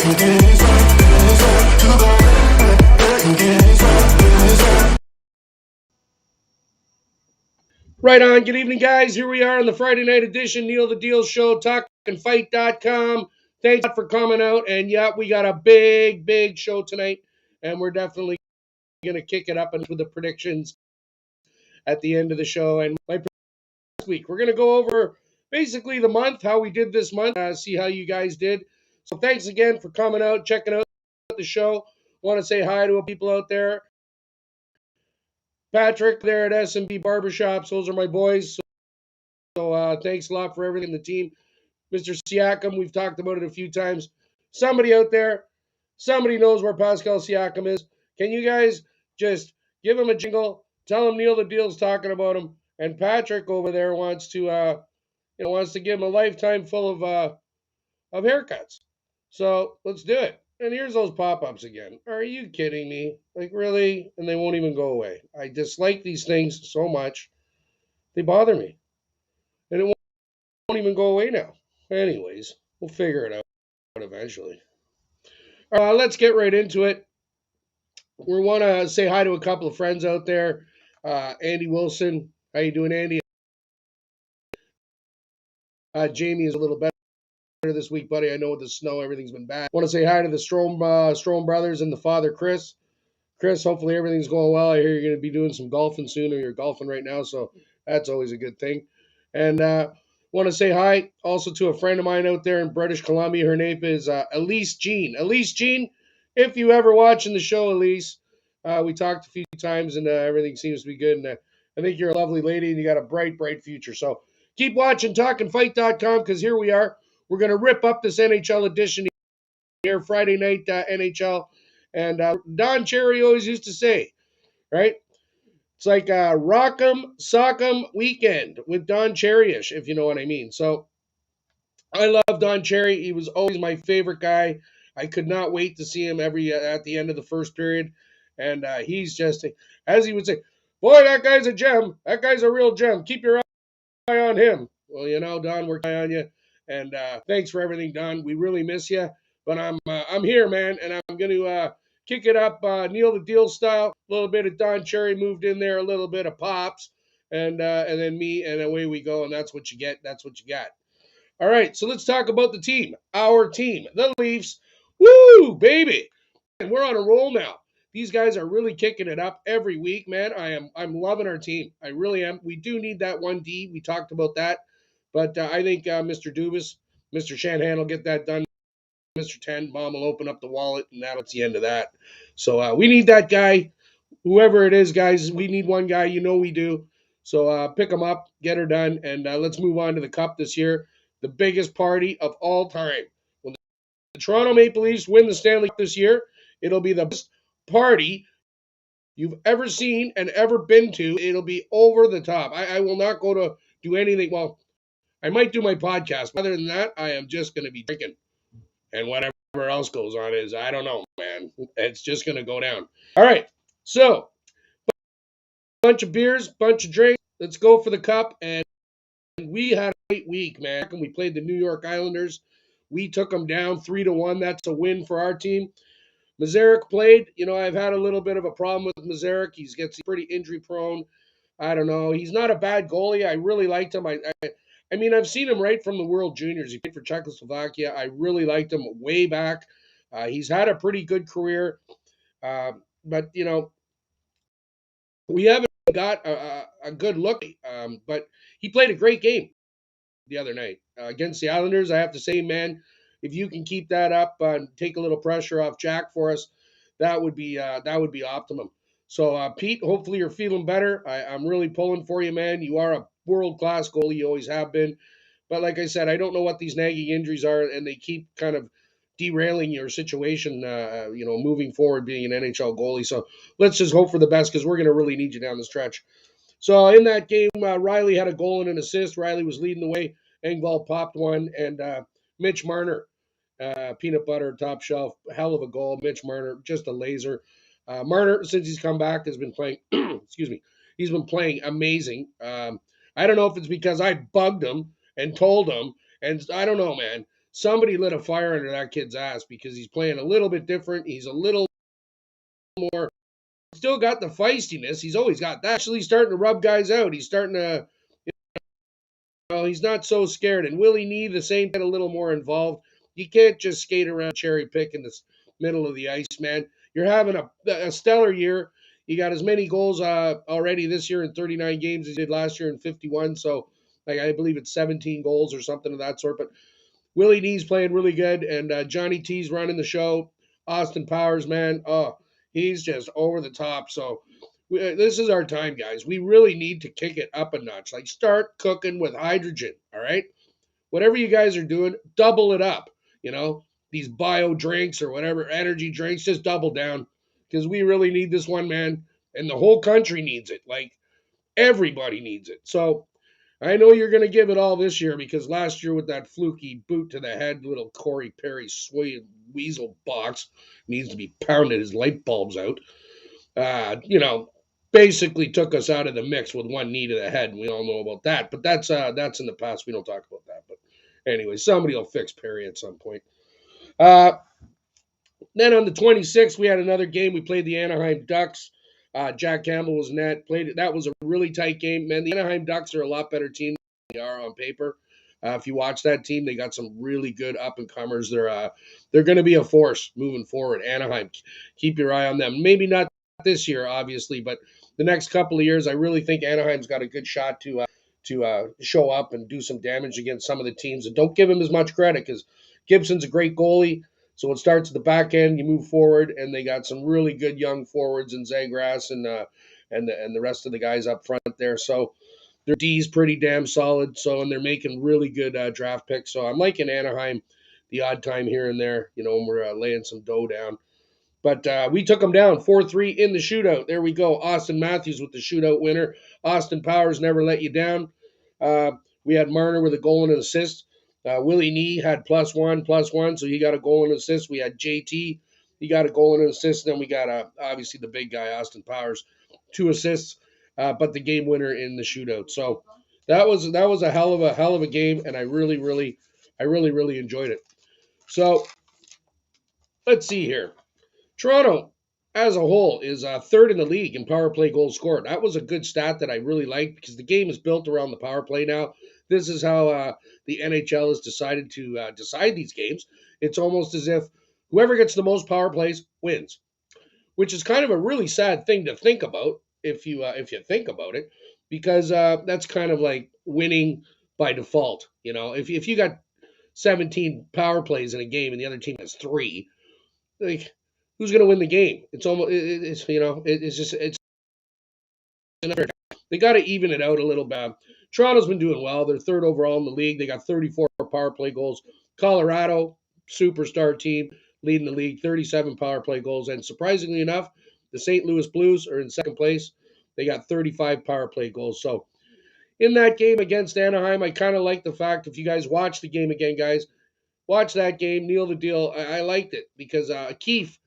Right on. Good evening, guys. Here we are on the Friday night edition, Neil the Deal Show, talkinfight.com. Thanks for coming out. And yeah, we got a big show tonight. And we're definitely going to kick it up with the predictions at the end of the show. And my this week, we're going to go over basically the month, how we did this month, see how you guys did. So thanks again for coming out, checking out the show. Want to say hi to people out there. Patrick there at S&B Barbershops. Those are my boys. So thanks a lot for everything, the team. Mr. Siakam, we've talked about it a few times. Somebody out there, somebody knows where Pascal Siakam is. Can you guys just give him a jingle? Tell him Neil the Deal's talking about him. And Patrick over there wants to give him a lifetime full of haircuts. So let's do it. And here's those pop-ups again. Are you kidding me? Like, really? And they won't even go away. I dislike these things so much. They bother me. And it won't even go away now. Anyways, we'll figure it out eventually. Let's get right into it. We want to say hi to a couple of friends out there. Andy Wilson. How you doing, Andy? Jamie is a little better this week, buddy. I know with the snow, everything's been bad. Want to say hi to the Strom brothers and the father, Chris. Chris, hopefully everything's going well. I hear you're going to be doing some golfing soon, or you're golfing right now, so that's always a good thing. And want to say hi also to a friend of mine out there in British Columbia. Her name is Elise Jean. Elise Jean, if you ever watching the show, Elise, we talked a few times and everything seems to be good. And I think you're a lovely lady and you got a bright feture. So keep watching talkinfight.com because here we are. We're going to rip up this NHL edition here, Friday night NHL. And Don Cherry always used to say, right? It's like a rock'em sock'em weekend with Don Cherry-ish, if you know what I mean. So I love Don Cherry. He was always my favorite guy. I could not wait to see him at the end of the first period. And he's just, as he would say, boy, that guy's a gem. That guy's a real gem. Keep your eye on him. Well, Don, we're eye on you. And thanks for everything, Don. We really miss you. But I'm here, man, and I'm going to kick it up Neil the Deal style. A little bit of Don Cherry moved in there, a little bit of Pops, and then me, and away we go. And that's what you get. That's what you got. All right, so let's talk about the team. Our team, the Leafs. Woo, baby! And we're on a roll now. These guys are really kicking it up every week, man. I'm loving our team. I really am. We do need that 1D. We talked about that. But I think Mr. Dubas, Mr. Shanahan will get that done. Mr. Tannenbaum will open up the wallet, and that's the end of that. So we need that guy. Whoever it is, guys, we need one guy. You know we do. So pick him up, get her done, and let's move on to the Cup this year. The biggest party of all time. When the Toronto Maple Leafs win the Stanley Cup this year, it'll be the best party you've ever seen and ever been to. It'll be over the top. I will not go to do anything. Well, I might do my podcast. Other than that, I am just going to be drinking. And whatever else goes on is, I don't know, man. It's just going to go down. All right. So, bunch of beers, bunch of drinks. Let's go for the Cup. And we had a great week, man. We played the New York Islanders. We took them down 3-1. That's a win for our team. Mazarek played. I've had a little bit of a problem with Mazarek. He gets pretty injury prone. I don't know. He's not a bad goalie. I really liked him. I mean, I've seen him right from the World Juniors. He played for Czechoslovakia. I really liked him way back. He's had a pretty good career. But, we haven't got a good look. But he played a great game the other night against the Islanders. I have to say, man, if you can keep that up and take a little pressure off Jack for us, that would be optimum. So, Pete, hopefully you're feeling better. I'm really pulling for you, man. You are a world-class goalie. You always have been. But like I said, I don't know what these nagging injuries are, and they keep kind of derailing your situation, moving forward being an NHL goalie. So let's just hope for the best because we're going to really need you down the stretch. So in that game, Riley had a goal and an assist. Riley was leading the way. Engvall popped one, and Mitch Marner, peanut butter, top shelf, hell of a goal. Mitch Marner, just a laser. Marner, since he's come back, has been playing, excuse me, he's been playing amazing. I don't know if it's because I bugged him and told him, and I don't know, man. somebody lit a fire under that kid's ass because he's playing a little bit different. He's a little more, still got the feistiness. He's always got that. Actually starting to rub guys out. He's starting to, he's not so scared. And Willie Nee, the same, get a little more involved. You can't just skate around cherry pick in the middle of the ice, man. You're having a stellar year. You got as many goals already this year in 39 games as you did last year in 51. So, like, I believe it's 17 goals or something of that sort. But Willie Nee's playing really good, and Johnny T's running the show. Austin Powers, man, oh, he's just over the top. So this is our time, guys. We really need to kick it up a notch. Like, start cooking with hydrogen, all right? Whatever you guys are doing, double it up. You know, these bio drinks or whatever, energy drinks, just double down because we really need this one, man. And the whole country needs it. Like, everybody needs it. So I know you're going to give it all this year because last year with that fluky boot to the head, little Corey Perry weasel box needs to be pounded his light bulbs out. You know, basically took us out of the mix with one knee to the head, and we all know about that. But that's in the past. We don't talk about that. But anyway, somebody will fix Perry at some point. Then on the 26th, we had another game. We played the Anaheim Ducks. Jack Campbell was net. Played it. That was a really tight game, man. The Anaheim Ducks are a lot better team than they are on paper. If you watch that team, they got some really good up and comers. They're going to be a force moving forward. Anaheim, keep your eye on them. Maybe not this year, obviously, but the next couple of years, I really think Anaheim's got a good shot to show up and do some damage against some of the teams. And don't give him as much credit because Gibson's a great goalie. So it starts at the back end, you move forward, and they got some really good young forwards in Zagras and the rest of the guys up front there. So their D's pretty damn solid. So and they're making really good draft picks. So I'm liking Anaheim the odd time here and there, you know, when we're laying some dough down. But we took them down 4-3 in the shootout. There we go. Austin Matthews with the shootout winner. Austin Powers never let you down. We had Marner with a goal and an assist. Willie Nee had +1, so he got a goal and an assist. We had JT, he got a goal and an assist. Then we got obviously the big guy, Austin Powers, 2 assists, but the game winner in the shootout. So that was a hell of a game, and I really enjoyed it. So let's see here. Toronto, as a whole, is third in the league in power play goals scored. That was a good stat that I really liked because the game is built around the power play now. This is how the NHL has decided to decide these games. It's almost as if whoever gets the most power plays wins, which is kind of a really sad thing to think about if you think about it, because that's kind of like winning by default. You know, if you got 17 power plays in a game and the other team has 3, like, who's going to win the game? It's almost it's you know it's just it's they got to even it out a little bit. Toronto's been doing well. They're third overall in the league. They got 34 power play goals. Colorado, superstar team, leading the league, 37 power play goals. And surprisingly enough, the St. Louis Blues are in second place. They got 35 power play goals. So in that game against Anaheim, I kind of like the fact, if you guys watch the game again, guys, watch that game, Neil the Deal. I liked it because Keefe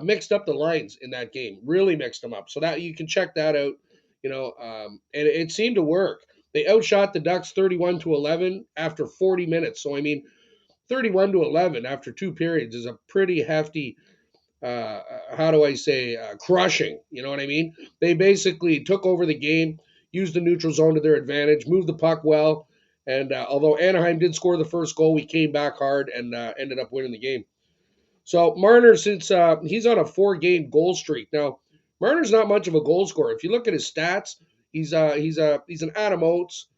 mixed up the lines in that game, really mixed them up. So that you can check that out, you know, and it seemed to work. They outshot the Ducks 31-11 after 40 minutes. So I mean, 31-11 after 2 periods is a pretty hefty. How do I say crushing? You know what I mean? They basically took over the game, used the neutral zone to their advantage, moved the puck well. And although Anaheim did score the first goal, we came back hard and ended up winning the game. So Marner, since he's on a 4-game goal streak now, Marner's not much of a goal scorer. If you look at his stats, he's an Adam Oates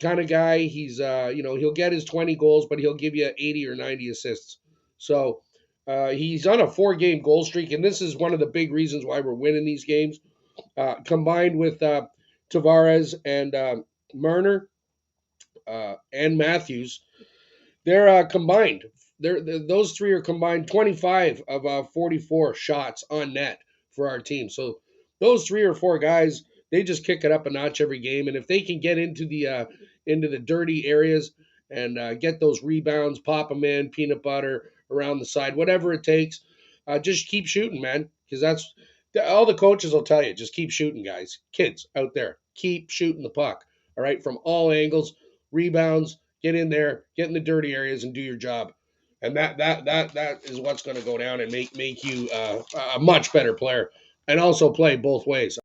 kind of guy. He's he'll get his 20 goals, but he'll give you 80 or 90 assists. So he's on a 4-game goal streak, and this is one of the big reasons why we're winning these games. Combined with Tavares and Marner and Matthews, they're combined. Those 3 are combined 25 of 44 shots on net for our team. So those 3 or 4 guys, they just kick it up a notch every game. And if they can get into the dirty areas and get those rebounds, pop them in, peanut butter around the side, whatever it takes, just keep shooting, man. Because that's all the coaches will tell you. Just keep shooting, guys. Kids out there, keep shooting the puck. All right, from all angles, rebounds. get in there, get in the dirty areas, and do your job. And that is what's going to go down and make you a much better player, and also play both ways.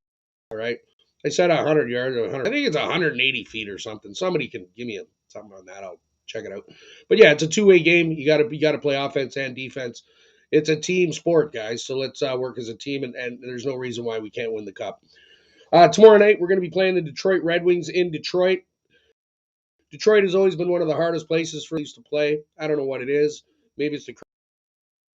All right. I said 100 yards or 100. I think it's 180 feet or something. Somebody can give me something on that. I'll check it out. But yeah, it's a two-way game. You got to play offense and defense. It's a team sport, guys. So let's work as a team, and there's no reason why we can't win the cup. Tomorrow night we're going to be playing the Detroit Red Wings in Detroit. Detroit has always been one of the hardest places for us to play. I don't know what it is. Maybe it's the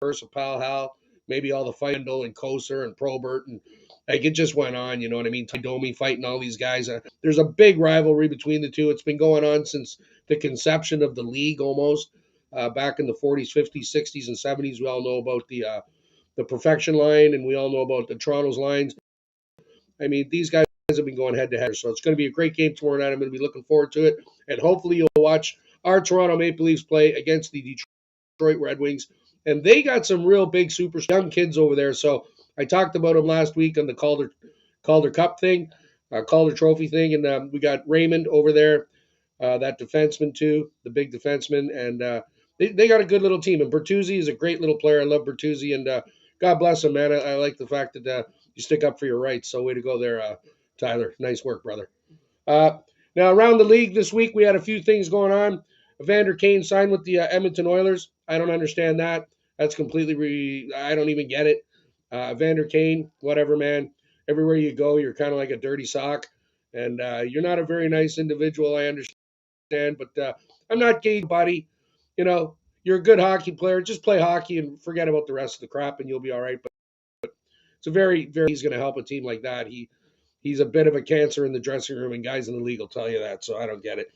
curse of Pal Hal. Maybe all the fight and Koser and Probert and like it just went on. You know what I mean? Domi fighting all these guys. There's a big rivalry between the two. It's been going on since the conception of the league almost. Back in the 40s, 50s, 60s, and 70s, we all know about the perfection line, and we all know about the Toronto's lines. I mean, these guys have been going head to head, so it's going to be a great game tomorrow night. I'm going to be looking forward to it, and hopefully you'll watch our Toronto Maple Leafs play against the Detroit Red Wings, and they got some real big, super young kids over there. So I talked about them last week on the Calder Cup thing, Calder Trophy thing, and we got Raymond over there, that defenseman too, the big defenseman, and they got a good little team. And Bertuzzi is a great little player. I love Bertuzzi, and God bless him, man. I like the fact that you stick up for your rights. So way to go there, Tyler. Nice work, brother. Now, around the league this week, we had a few things going on. Evander Kane signed with the Edmonton Oilers. I don't understand that. That's completely I don't even get it. Evander Kane, whatever, man. Everywhere you go, you're kind of like a dirty sock. And you're not a very nice individual, I understand. But I'm not gay, buddy. You know, you're a good hockey player. Just play hockey and forget about the rest of the crap, and you'll be all right. But it's a very, very, he's going to help a team like that. He's a bit of a cancer in the dressing room, and guys in the league will tell you that, so I don't get it.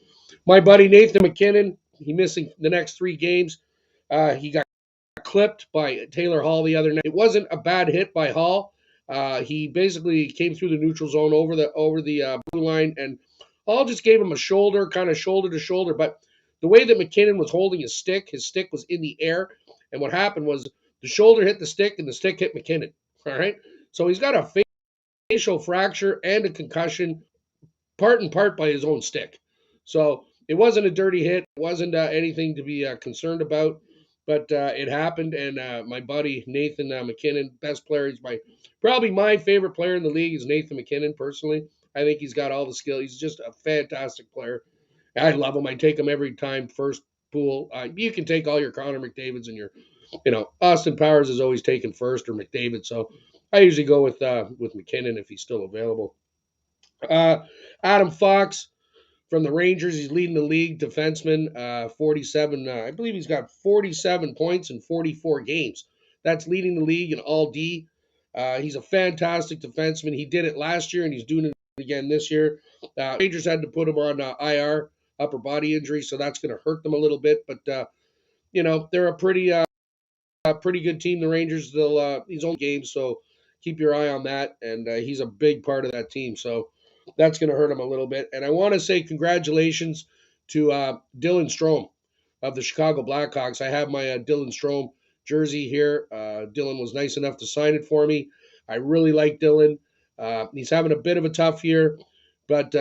My buddy Nathan McKinnon, he's missing the next 3 games. He got clipped by Taylor Hall the other night. It wasn't a bad hit by Hall. He basically came through the neutral zone over the blue line, and Hall just gave him a shoulder, kind of shoulder to shoulder. But the way that McKinnon was holding his stick was in the air, and what happened was the shoulder hit the stick, and the stick hit McKinnon. All right, so he's got a facial fracture and a concussion, part and part by his own stick. So it wasn't a dirty hit. It wasn't anything to be concerned about, but it happened. And my buddy Nathan McKinnon, best player, he's probably my favorite player in the league is Nathan McKinnon. Personally, I think he's got all the skill. He's just a fantastic player. I love him. I take him every time. First pool. You can take all your Connor McDavids and your, Austin Powers is always taken first or McDavid. So I usually go with McKinnon if he's still available. Adam Fox from the Rangers, he's leading the league defenseman, 47. I believe he's got 47 points in 44 games. That's leading the league in all D. He's a fantastic defenseman. He did it last year, and he's doing it again this year. Rangers had to put him on IR, upper body injury, so that's going to hurt them a little bit. But they're a pretty good team. The Rangers, he's on games, so keep your eye on that. And he's a big part of that team, so that's going to hurt him a little bit. And I want to say congratulations to Dylan Strome of the Chicago Blackhawks. I have my Dylan Strome jersey here. Dylan was nice enough to sign it for me. I really like Dylan. He's having a bit of a tough year, but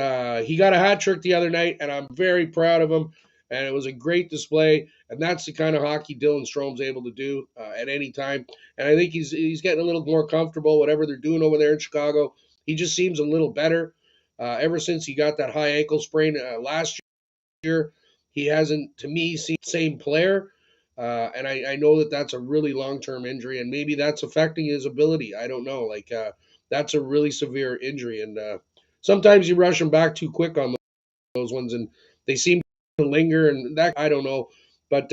he got a hat trick the other night, and I'm very proud of him. And it was a great display, and that's the kind of hockey Dylan Strome's able to do at any time. And I think he's getting a little more comfortable, whatever they're doing over there in Chicago. He just seems a little better. Ever since he got that high ankle sprain last year, he hasn't, to me, seen the same player. And I know that that's a really long-term injury, and maybe that's affecting his ability. I don't know. That's a really severe injury, and sometimes you rush him back too quick on those ones, and they seem to linger, and that I don't know. But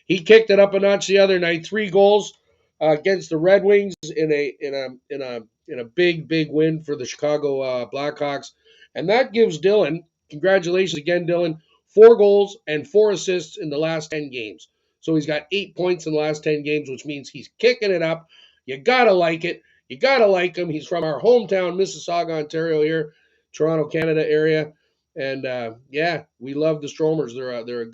he kicked it up a notch the other night. 3 goals against the Red Wings in a big win for the Chicago Blackhawks, and that gives Dylan, congratulations again, Dylan, 4 goals and 4 assists in the last 10 games. So he's got 8 points in the last 10 games, which means he's kicking it up. You gotta like it. You gotta like him. He's from our hometown, Mississauga, Ontario, here, Toronto, Canada area. And we love the Stromers. They're a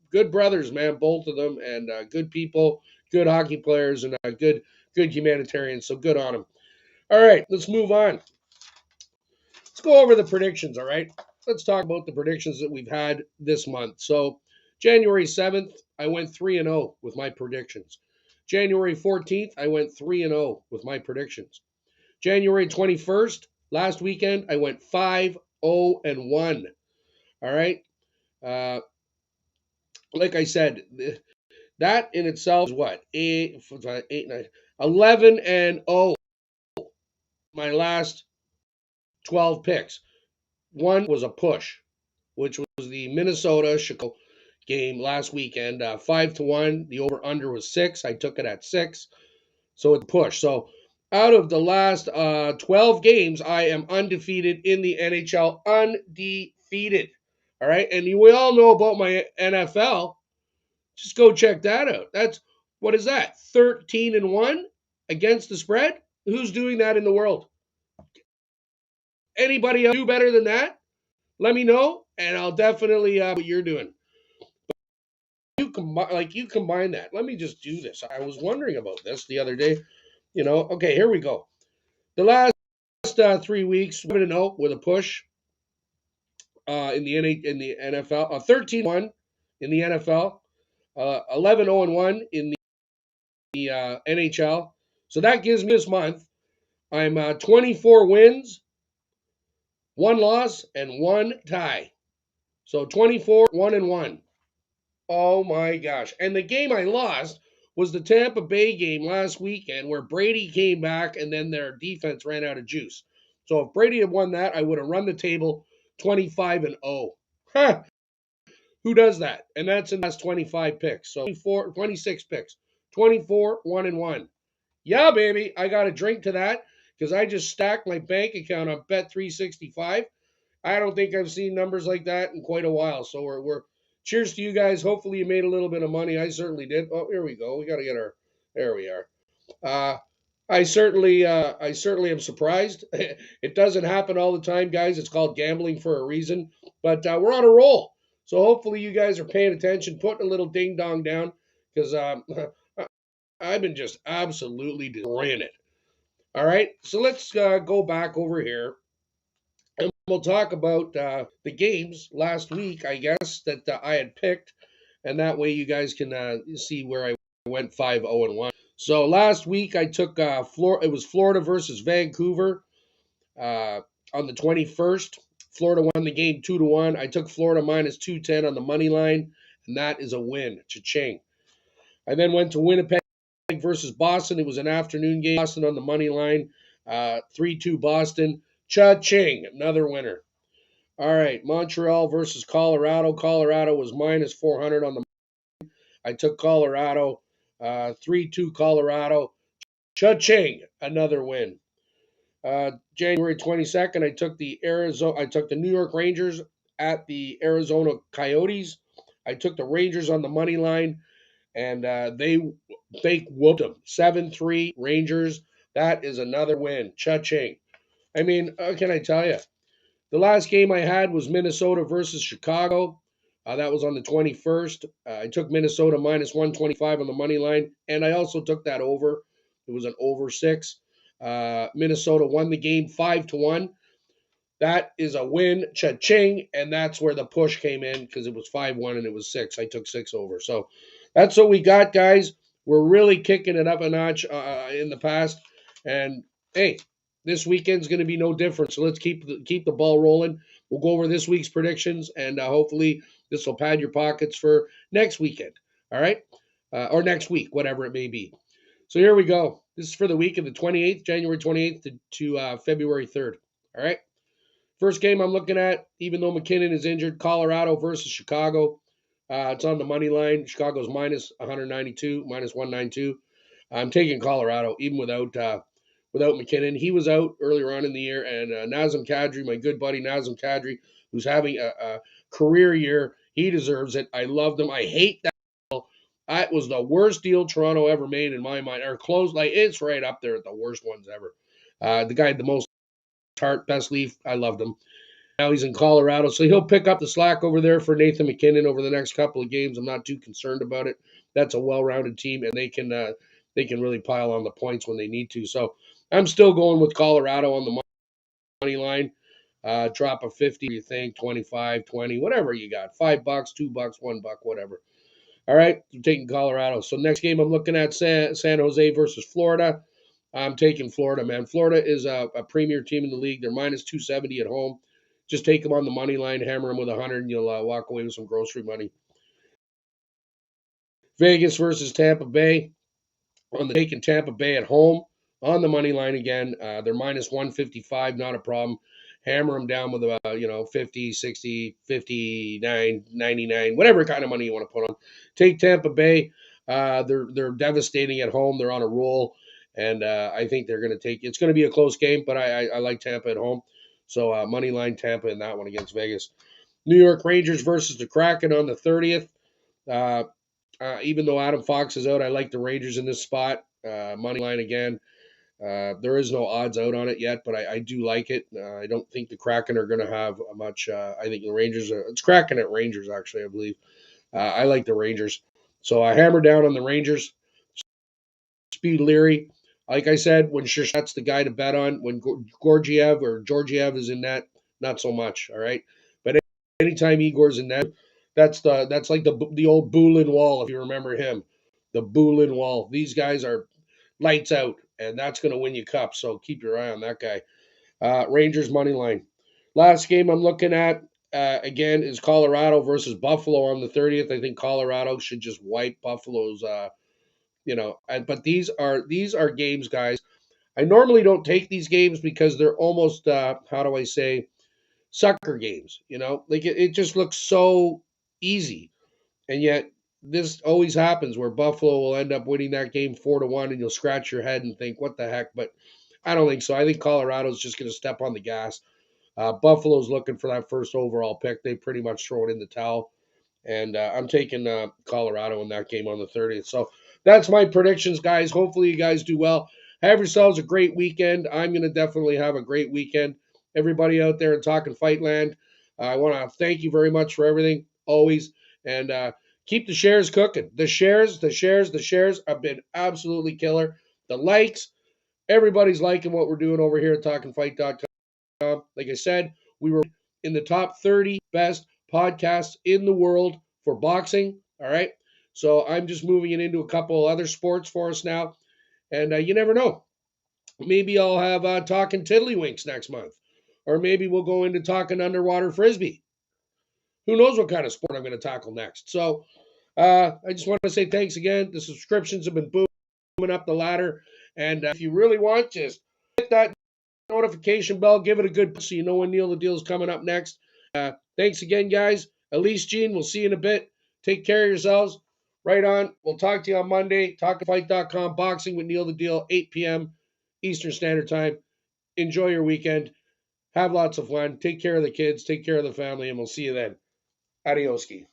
good brothers, man, both of them, and good people, good hockey players, and good humanitarians. So good on them. All right, let's move on. Let's go over the predictions. All right. let's talk about the predictions that we've had this month. So, January 7th, I went 3-0 with my predictions. January 14th, I went 3-0 with my predictions. January 21st, last weekend, I went 5-0-1. All right. Uh, like I said, that in itself is what? 11-0. My last 12 picks. One was a push, which was the Minnesota Chicago game last weekend. 5-1. The over under was 6. I took it at 6. So it's a push. So out of the last 12 games, I am undefeated in the NHL. Undefeated. All right. And we all know about my NFL. Just go check that out. What is that? 13-1 against the spread? Who's doing that in the world? Anybody else do better than that? Let me know, and I'll definitely what you're doing. You combine that. Let me just do this. I was wondering about this the other day. Okay, here we go. The last 3 weeks, 7-0 with a push in the NFL. 13-1 in the NFL. 11-0-1 in the NHL. So that gives me this month. I'm 24 wins, 1 loss, and 1 tie. So 24, 1-1. Oh my gosh. And the game I lost was the Tampa Bay game last weekend where Brady came back and then their defense ran out of juice. So if Brady had won that, I would have run the table 25-0. Huh. Who does that? And that's in the last 25 picks. So 26 picks. 24, 1-1. Yeah, baby. I got a drink to that because I just stacked my bank account on Bet365. I don't think I've seen numbers like that in quite a while. So we're cheers to you guys. Hopefully you made a little bit of money. I certainly did. Oh, here we go. We got to get our. There we are. Uh, I certainly am surprised. It doesn't happen all the time, guys. It's called gambling for a reason. But we're on a roll. So hopefully you guys are paying attention, putting a little ding dong down because I've been just absolutely destroying it. All right. So let's go back over here. And we'll talk about the games last week, I guess, that I had picked. And that way you guys can see where I went 5-0-1. So last week I took Florida. It was Florida versus Vancouver uh, on the 21st. Florida won the game 2-1. I took Florida minus 210 on the money line, and that is a win. Cha-ching. I then went to Winnipeg versus Boston. It was an afternoon game. Boston on the money line, 3-2 Boston. Cha-ching, another winner. All right, Montreal versus Colorado. Colorado was minus 400 on the. I took Colorado, 3-2 Colorado. Cha-ching, another win. January 22nd, I took the New York Rangers at the Arizona Coyotes. I took the Rangers on the money line, and they whooped them 7-3 Rangers. That is another win. Cha-ching. I mean, can I tell you? The last game I had was Minnesota versus Chicago. That was on the 21st. I took Minnesota minus 125 on the money line, and I also took that over. It was an over 6. Minnesota won the game 5-1. That is a win, cha-ching, and that's where the push came in because it was 5-1 and it was 6. I took 6 over. So that's what we got, guys. We're really kicking it up a notch in the past, and hey, this weekend's going to be no different. So let's keep the ball rolling. We'll go over this week's predictions, and hopefully this will pad your pockets for next weekend. All right, or next week, whatever it may be. So here we go. This is for the week of the 28th, January 28th to February 3rd. All right. First game I'm looking at, even though McKinnon is injured, Colorado versus Chicago. It's on the money line. Chicago's minus 192, minus 192. I'm taking Colorado, even without McKinnon. He was out earlier on in the year, and Nazem Kadri, my good buddy Nazem Kadri, who's having a career year, he deserves it. I loved him. I hate that deal. That was the worst deal Toronto ever made in my mind, or close. Like it's right up there at the worst ones ever. The guy had the most heart, best leaf. I loved him. Now he's in Colorado, so he'll pick up the slack over there for Nathan McKinnon over the next couple of games. I'm not too concerned about it. That's a well-rounded team, and they can really pile on the points when they need to. So I'm still going with Colorado on the money line. Drop a 50, you think, 25, 20, whatever you got. $5, $2, $1, whatever. All right, I'm taking Colorado. So next game I'm looking at San Jose versus Florida. I'm taking Florida, man. Florida is a premier team in the league. They're minus 270 at home. Just take them on the money line, hammer them with 100, and you'll walk away with some grocery money. Vegas versus Tampa Bay. Taking Tampa Bay at home on the money line again. They're minus 155, not a problem. Hammer them down with about 50, 60, 59, 99, whatever kind of money you want to put on. Take Tampa Bay. They're devastating at home. They're on a roll, and I think they're going to take. It's going to be a close game, but I like Tampa at home. So money line Tampa in that one against Vegas. New York Rangers versus the Kraken on the 30th. Even though Adam Fox is out, I like the Rangers in this spot. Money line again. There is no odds out on it yet, but I do like it. I don't think the Kraken are going to have much. I think the Rangers it's Kraken at Rangers, actually, I believe. I like the Rangers. So I hammer down on the Rangers. Speed Leary. Like I said, when Sherstat's the guy to bet on, when Georgiev is in net, not so much. All right. But anytime Igor's in net, that's like the old Bulin Wall, if you remember him. The Bulin Wall. These guys are lights out, and that's going to win you cups. So keep your eye on that guy. Rangers money line. Last game I'm looking at again is Colorado versus Buffalo on the 30th. I think Colorado should just wipe Buffalo's. But these are games, guys. I normally don't take these games because they're almost how do I say sucker games. Like it just looks so easy, and yet this always happens where Buffalo will end up winning that game 4-1, and you'll scratch your head and think, "What the heck?" But I don't think so. I think Colorado's just going to step on the gas. Buffalo's looking for that first overall pick. They pretty much throw it in the towel. And I'm taking Colorado in that game on the 30th. So that's my predictions, guys. Hopefully you guys do well. Have yourselves a great weekend. I'm going to definitely have a great weekend. Everybody out there in Talkin' Fight Land, I want to thank you very much for everything, always. And keep the shares cooking. The shares have been absolutely killer. The likes, everybody's liking what we're doing over here at talkinfight.com. Like I said, we were in the top 30 best podcasts in the world for boxing. All right. So I'm just moving it into a couple other sports for us now. And you never know. Maybe I'll have talking tiddlywinks next month. Or maybe we'll go into talking underwater frisbee. Who knows what kind of sport I'm going to tackle next. So I just want to say thanks again. The subscriptions have been booming up the ladder. And if you really want, just hit that notification bell. Give it a good push so you know when Neil the Deal is coming up next. Thanks again, guys. Elise, Gene, we'll see you in a bit. Take care of yourselves. Right on. We'll talk to you on Monday. TalkinFight.com, Boxing with Neil the Deal, 8 p.m. Eastern Standard Time. Enjoy your weekend. Have lots of fun. Take care of the kids. Take care of the family, and we'll see you then. Adioski.